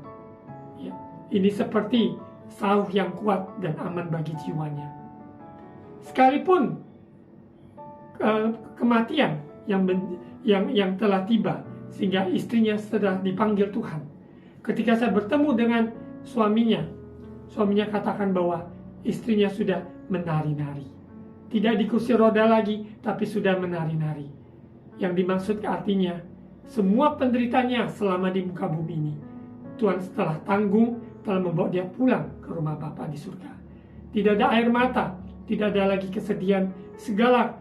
C: ya, ini seperti sauh yang kuat dan aman bagi jiwanya. Sekalipun kematian yang telah tiba sehingga istrinya sudah dipanggil Tuhan. Ketika saya bertemu dengan suaminya katakan bahwa istrinya sudah menari-nari. Tidak di kursi roda lagi, tapi sudah menari-nari. Yang dimaksud artinya, semua penderitanya selama di muka bumi ini, Tuhan setelah tanggung, telah membawa dia pulang ke rumah Bapa di surga. Tidak ada air mata, tidak ada lagi kesedihan, segala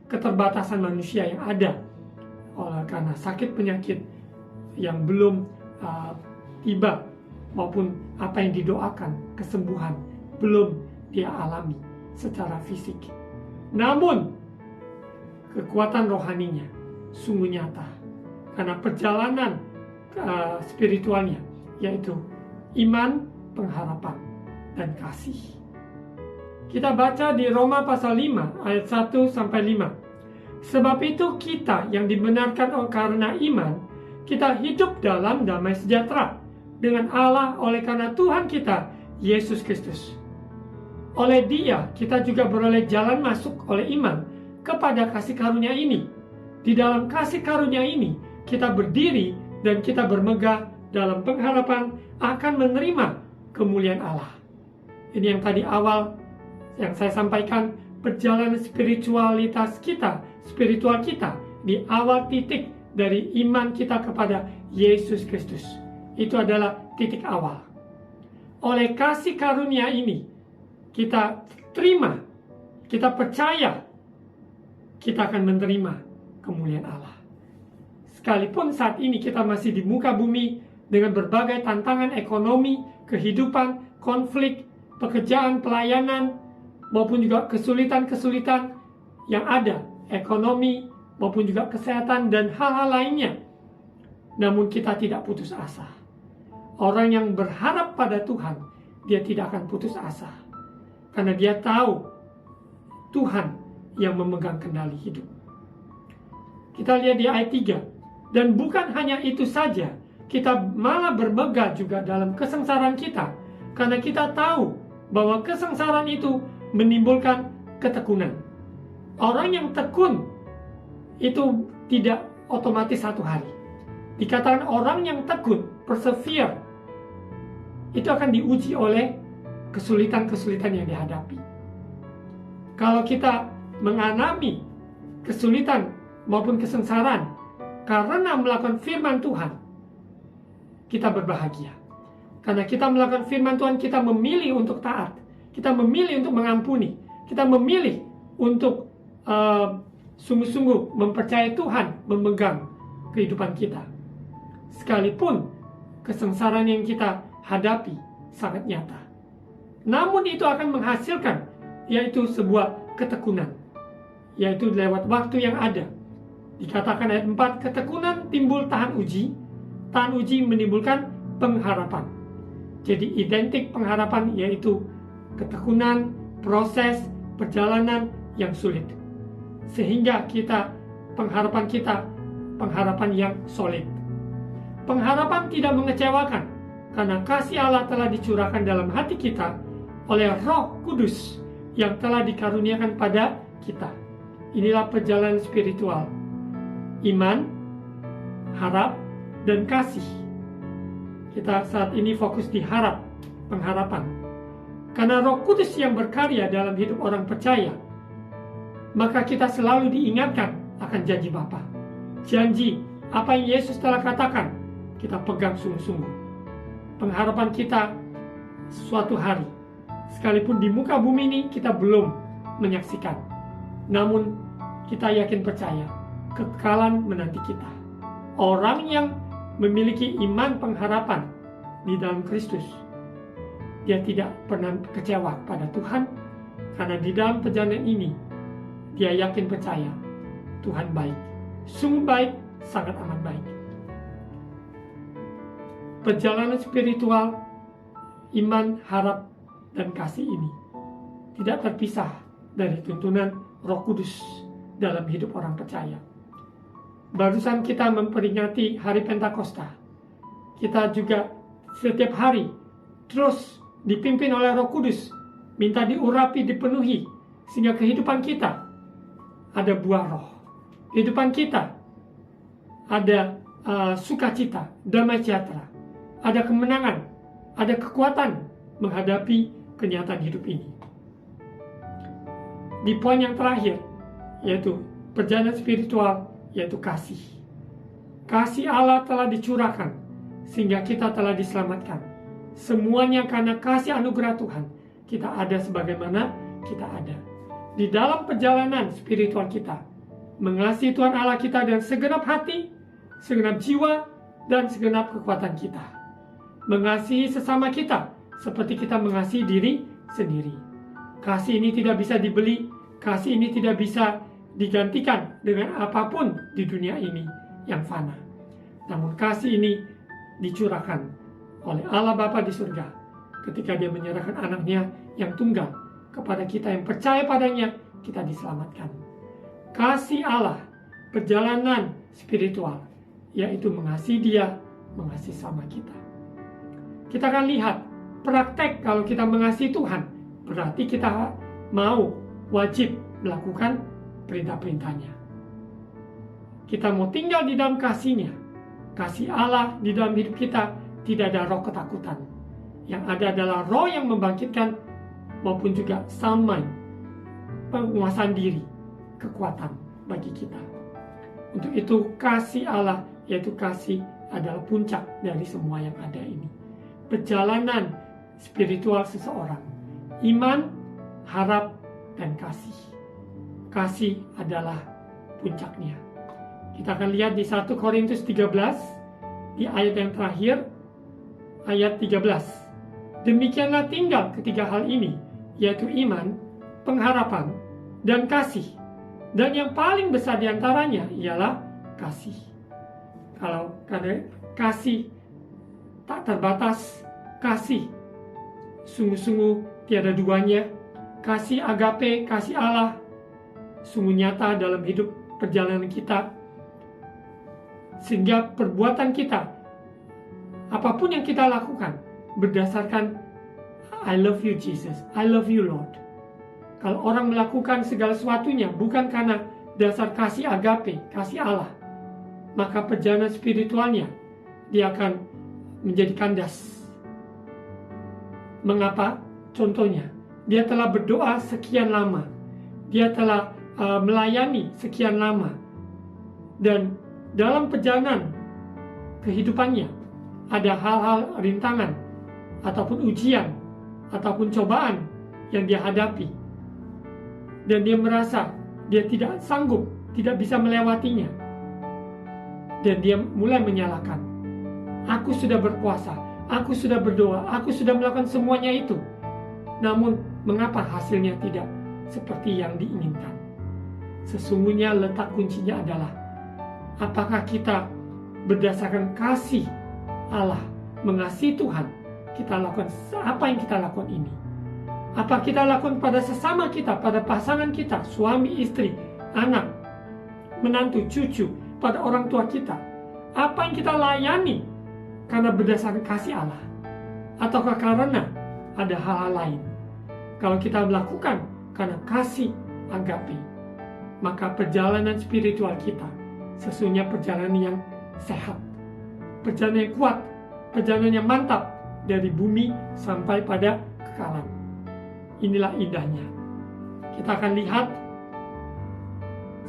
C: keterbatasan manusia yang ada karena sakit penyakit yang belum tiba, maupun apa yang didoakan, kesembuhan belum dia alami secara fisik. Namun kekuatan rohaninya sungguh nyata karena perjalanan spiritualnya, yaitu iman, pengharapan, dan kasih. Kita baca di Roma pasal 5 ayat 1-5. Sebab itu kita yang dibenarkan karena iman, kita hidup dalam damai sejahtera dengan Allah oleh karena Tuhan kita, Yesus Kristus. Oleh Dia, kita juga beroleh jalan masuk oleh iman kepada kasih karunia ini. Di dalam kasih karunia ini, kita berdiri dan kita bermegah dalam pengharapan akan menerima kemuliaan Allah. Ini yang tadi awal yang saya sampaikan, perjalanan spiritual kita di awal titik dari iman kita kepada Yesus Kristus. Itu adalah titik awal. Oleh kasih karunia ini, kita terima, kita percaya, kita akan menerima kemuliaan Allah. Sekalipun saat ini kita masih di muka bumi dengan berbagai tantangan ekonomi, kehidupan, konflik, pekerjaan, pelayanan, maupun juga kesulitan-kesulitan yang ada, ekonomi, maupun juga kesehatan dan hal-hal lainnya. Namun kita tidak putus asa. Orang yang berharap pada Tuhan, dia tidak akan putus asa. Karena dia tahu Tuhan yang memegang kendali hidup. Kita lihat di ayat 3. Dan bukan hanya itu saja, kita malah bermegah juga dalam kesengsaraan kita. Karena kita tahu bahwa kesengsaraan itu menimbulkan ketekunan. Orang yang tekun itu tidak otomatis satu hari. Dikatakan orang yang tekun, persevere, itu akan diuji oleh kesulitan-kesulitan yang dihadapi. Kalau kita mengalami kesulitan maupun kesengsaraan karena melakukan firman Tuhan, kita berbahagia. Karena kita melakukan firman Tuhan, kita memilih untuk taat. Kita memilih untuk mengampuni. Kita memilih untuk sungguh-sungguh mempercayai Tuhan memegang kehidupan kita. Sekalipun kesengsaraan yang kita hadapi sangat nyata. Namun itu akan menghasilkan, yaitu sebuah ketekunan. Yaitu lewat waktu yang ada. Dikatakan ayat 4, ketekunan timbul tahan uji. Tahan uji menimbulkan pengharapan. Jadi identik pengharapan yaitu ketekunan, proses, perjalanan yang sulit. Sehingga pengharapan yang solid. Pengharapan tidak mengecewakan, karena kasih Allah telah dicurahkan dalam hati kita oleh Roh Kudus yang telah dikaruniakan pada kita. Inilah perjalanan spiritual. Iman, harap, dan kasih. Kita saat ini fokus di pengharapan. Karena Roh Kudus yang berkarya dalam hidup orang percaya, maka kita selalu diingatkan akan janji Bapa. Janji apa yang Yesus telah katakan, kita pegang sungguh-sungguh. Pengharapan kita suatu hari, sekalipun di muka bumi ini kita belum menyaksikan, namun kita yakin percaya, kekekalan menanti kita. Orang yang memiliki iman pengharapan di dalam Kristus, dia tidak pernah kecewa pada Tuhan, karena di dalam perjalanan ini dia yakin percaya Tuhan baik, sungguh baik, sangat amat baik. Perjalanan spiritual, iman, harap, dan kasih ini tidak terpisah dari tuntunan Roh Kudus dalam hidup orang percaya. Barusan kita memperingati hari Pentakosta. Kita juga setiap hari terus dipimpin oleh Roh Kudus, minta diurapi, dipenuhi, sehingga kehidupan kita ada buah roh. Kehidupan kita ada sukacita, damai sejahtera, ada kemenangan, ada kekuatan menghadapi kenyataan hidup ini. Di poin yang terakhir, yaitu perjalanan spiritual, yaitu kasih. Kasih Allah telah dicurahkan sehingga kita telah diselamatkan. Semuanya karena kasih anugerah Tuhan, kita ada sebagaimana kita ada. Di dalam perjalanan spiritual kita, mengasihi Tuhan Allah kita dengan segenap hati, segenap jiwa, dan segenap kekuatan kita. Mengasihi sesama kita seperti kita mengasihi diri sendiri. Kasih ini tidak bisa dibeli, kasih ini tidak bisa digantikan dengan apapun di dunia ini yang fana. Namun kasih ini dicurahkan oleh Allah Bapa di surga ketika dia menyerahkan anaknya yang tunggal kepada kita yang percaya padanya, kita diselamatkan. Kasih Allah, perjalanan spiritual, yaitu mengasihi dia, mengasihi sama kita. Kita akan lihat praktek kalau kita mengasihi Tuhan, berarti kita mau, wajib melakukan perintah-perintahnya. Kita mau tinggal di dalam kasih-Nya. Kasih Allah di dalam hidup kita, tidak ada roh ketakutan. Yang ada adalah roh yang membangkitkan maupun juga sound mind, penguasaan diri, kekuatan bagi kita. Untuk itu kasih Allah, yaitu kasih, adalah puncak dari semua yang ada ini. Perjalanan spiritual seseorang, iman, harap, dan kasih. Kasih adalah puncaknya. Kita akan lihat di 1 Korintus 13, di ayat yang terakhir, ayat 13. Demikianlah tinggal ketiga hal ini, yaitu iman, pengharapan, dan kasih. Dan yang paling besar diantaranya ialah kasih. Kalau karena kasih tak terbatas, kasih sungguh-sungguh tiada duanya, kasih agape, kasih Allah sungguh nyata dalam hidup perjalanan kita, sehingga perbuatan kita, apapun yang kita lakukan, berdasarkan I love you Jesus, I love you Lord. Kalau orang melakukan segala sesuatunya bukan karena dasar kasih agape, kasih Allah, maka perjalanan spiritualnya dia akan menjadi kandas. Mengapa? Contohnya, dia telah berdoa sekian lama, dia telah melayani sekian lama, dan dalam perjalanan kehidupannya ada hal-hal rintangan ataupun ujian ataupun cobaan yang dia hadapi, dan dia merasa dia tidak sanggup, tidak bisa melewatinya, dan dia mulai menyalahkan. Aku sudah berpuasa, aku sudah berdoa, aku sudah melakukan semuanya itu, namun mengapa hasilnya tidak seperti yang diinginkan? Sesungguhnya letak kuncinya adalah apakah kita berdasarkan kasih Allah, mengasihi Tuhan, kita lakukan apa yang kita lakukan ini? Apa kita lakukan pada sesama kita, pada pasangan kita, suami, istri, anak, menantu, cucu, pada orang tua kita? Apa yang kita layani karena berdasarkan kasih Allah? Ataukah karena ada hal-hal lain? Kalau kita melakukan karena kasih agape, maka perjalanan spiritual kita sesungguhnya perjalanan yang sehat, perjalanan yang kuat, perjalanan yang mantap dari bumi sampai pada kekalan. Inilah indahnya. Kita akan lihat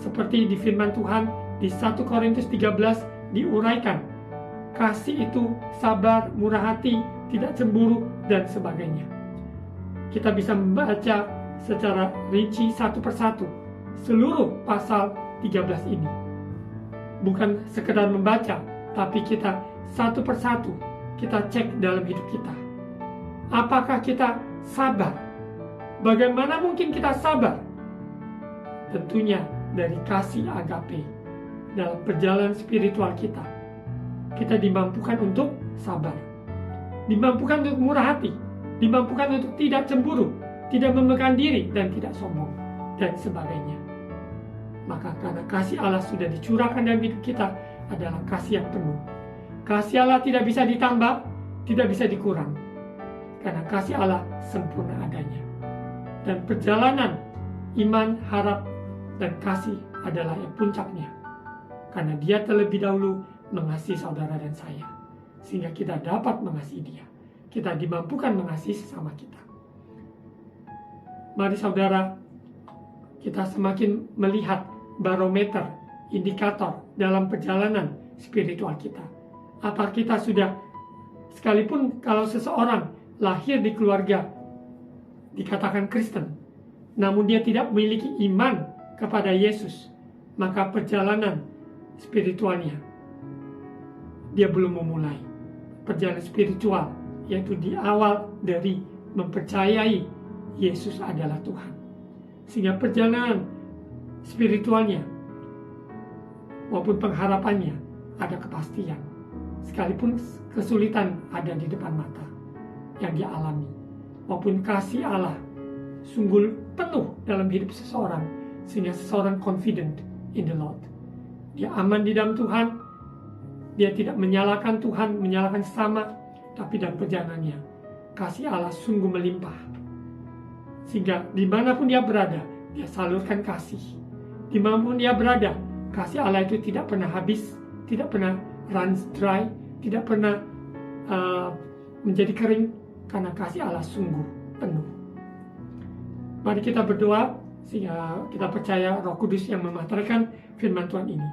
C: seperti di firman Tuhan di 1 Korintus 13 diuraikan. Kasih itu sabar, murah hati, tidak cemburu, dan sebagainya. Kita bisa membaca secara rinci satu persatu seluruh pasal 13 ini. Bukan sekedar membaca, tapi kita satu persatu kita cek dalam hidup kita. Apakah kita sabar? Bagaimana mungkin kita sabar? Tentunya dari kasih agape. Dalam perjalanan spiritual kita, kita dimampukan untuk sabar, dimampukan untuk murah hati, dimampukan untuk tidak cemburu, tidak memegang diri, dan tidak sombong, dan sebagainya. Maka karena kasih Allah sudah dicurahkan dalam hidup kita adalah kasih yang penuh. Kasih Allah tidak bisa ditambah, tidak bisa dikurang, karena kasih Allah sempurna adanya. Dan perjalanan iman, harap, dan kasih adalah yang puncaknya, karena dia terlebih dahulu mengasihi saudara dan saya, sehingga kita dapat mengasihi dia. Kita dimampukan mengasihi sesama kita. Mari saudara, kita semakin melihat barometer, indikator dalam perjalanan spiritual kita. Apa kita sudah, sekalipun kalau seseorang lahir di keluarga dikatakan Kristen, namun dia tidak memiliki iman kepada Yesus, maka perjalanan spiritualnya dia belum memulai. Perjalanan spiritual yaitu di awal dari mempercayai Yesus adalah Tuhan, sehingga perjalanan spiritualnya maupun pengharapannya ada kepastian, sekalipun kesulitan ada di depan mata yang dia alami, maupun kasih Allah sungguh penuh dalam hidup seseorang, sehingga seseorang confident in the Lord. Dia aman di dalam Tuhan, dia tidak menyalahkan Tuhan, menyalahkan sesama, tapi dalam perjalanannya kasih Allah sungguh melimpah, sehingga dimanapun dia berada, dia salurkan kasih. Dimanapun dia berada, kasih Allah itu tidak pernah habis, tidak pernah runs dry, tidak pernah menjadi kering, karena kasih Allah sungguh penuh. Mari kita berdoa sehingga kita percaya Roh Kudus yang mematahkan firman Tuhan ini.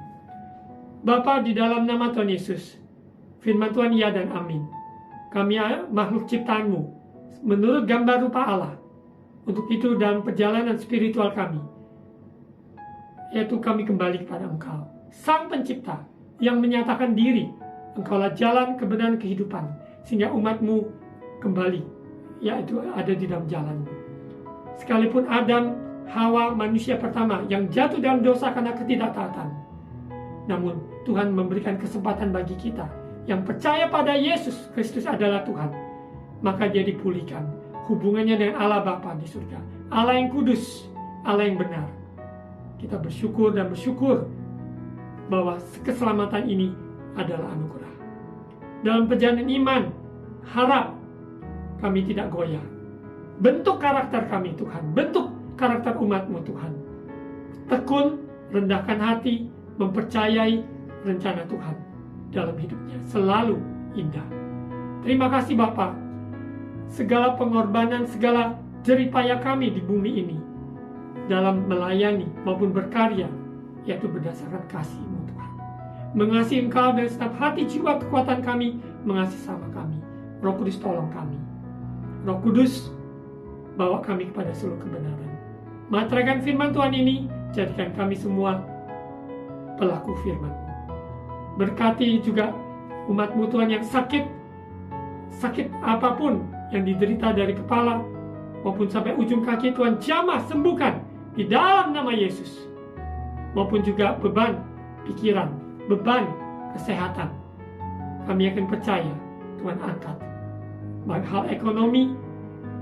C: Bapa, di dalam nama Tuhan Yesus, firman Tuhan ya dan amin. Kami makhluk ciptaan-Mu menurut gambar rupa Allah. Untuk itu dalam perjalanan spiritual kami, yaitu kami kembali kepada Engkau, Sang Pencipta yang menyatakan diri. Engkaulah jalan, kebenaran, kehidupan, sehingga umat-Mu kembali, yaitu ada di dalam jalan-Mu. Sekalipun Adam, Hawa, manusia pertama yang jatuh dalam dosa karena ketidaktaatan, namun Tuhan memberikan kesempatan bagi kita yang percaya pada Yesus Kristus adalah Tuhan, maka dia dipulihkan hubungannya dengan Allah Bapa di surga, Allah yang kudus, Allah yang benar. Kita bersyukur dan bersyukur bahwa keselamatan ini adalah anugerah. Dalam perjalanan iman, harap kami tidak goyah. Bentuk karakter kami Tuhan, bentuk karakter umat-Mu Tuhan. Tekun, rendahkan hati, mempercayai rencana Tuhan dalam hidupnya selalu indah. Terima kasih Bapa. Segala pengorbanan, segala jerih payah kami di bumi ini dalam melayani maupun berkarya, yaitu berdasarkan kasih-Mu Tuhan. Mengasihi Engkau dan setiap hati jiwa kekuatan kami, mengasihi sama kami. Roh Kudus tolong kami. Roh Kudus bawa kami kepada seluruh kebenaran. Materaikan firman Tuhan ini, jadikan kami semua pelaku firman-Mu. Berkati juga umat-Mu Tuhan yang sakit apapun yang diderita dari kepala maupun sampai ujung kaki, Tuhan jamah sembuhkan di dalam nama Yesus. Maupun juga beban pikiran, beban kesehatan, kami akan percaya Tuhan angkat. Baik hal ekonomi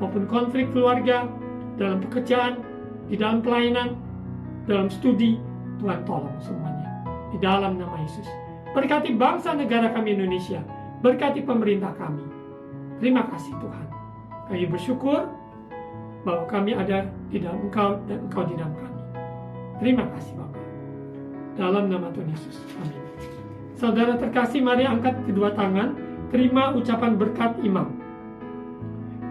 C: maupun konflik keluarga, dalam pekerjaan, di dalam pelayanan, dalam studi, Tuhan tolong semuanya di dalam nama Yesus. Berkati bangsa negara kami Indonesia, berkati pemerintah kami. Terima kasih Tuhan. Kami bersyukur bahwa kami ada di dalam Engkau dan Engkau di dalam kami. Terima kasih Bapa. Dalam nama Tuhan Yesus. Amin. Saudara terkasih, mari angkat kedua tangan, terima ucapan berkat imam.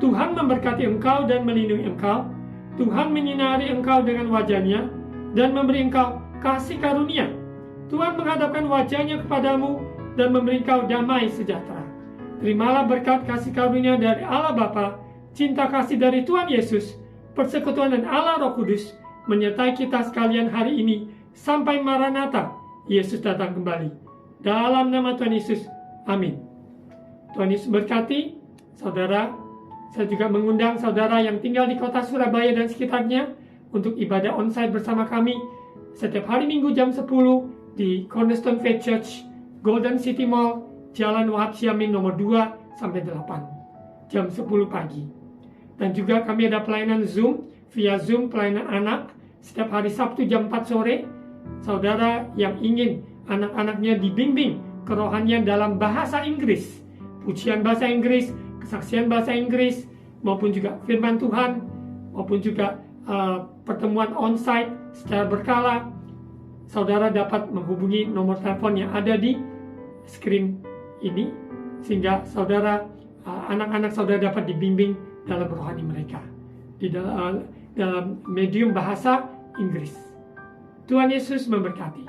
C: Tuhan memberkati engkau dan melindungi engkau. Tuhan menyinari engkau dengan wajah-Nya dan memberi engkau kasih karunia. Tuhan menghadapkan wajah-Nya kepadamu dan memberi engkau damai sejahtera. Terimalah berkat kasih karunia dari Allah Bapa, cinta kasih dari Tuhan Yesus, persekutuan dan Allah Roh Kudus menyertai kita sekalian hari ini sampai Maranatha, Yesus datang kembali. Dalam nama Tuhan Yesus, amin. Tuhan Yesus berkati. Saudara, saya juga mengundang saudara yang tinggal di kota Surabaya dan sekitarnya untuk ibadah onsite bersama kami setiap hari Minggu jam 10 di Cornerstone Faith Church, Golden City Mall, Jalan Wahab Siamin nomor 2 sampai 8, jam 10 pagi. Dan juga kami ada pelayanan Zoom, via Zoom pelayanan anak setiap hari Sabtu jam 4 sore. Saudara yang ingin anak-anaknya dibimbing kerohanian dalam bahasa Inggris, pujian bahasa Inggris, kesaksian bahasa Inggris, maupun juga firman Tuhan, maupun juga pertemuan onsite secara berkala, saudara dapat menghubungi nomor telepon yang ada di screen ini, sehingga saudara, anak-anak saudara dapat dibimbing dalam rohani mereka di dalam medium bahasa Inggris. Tuhan Yesus memberkati.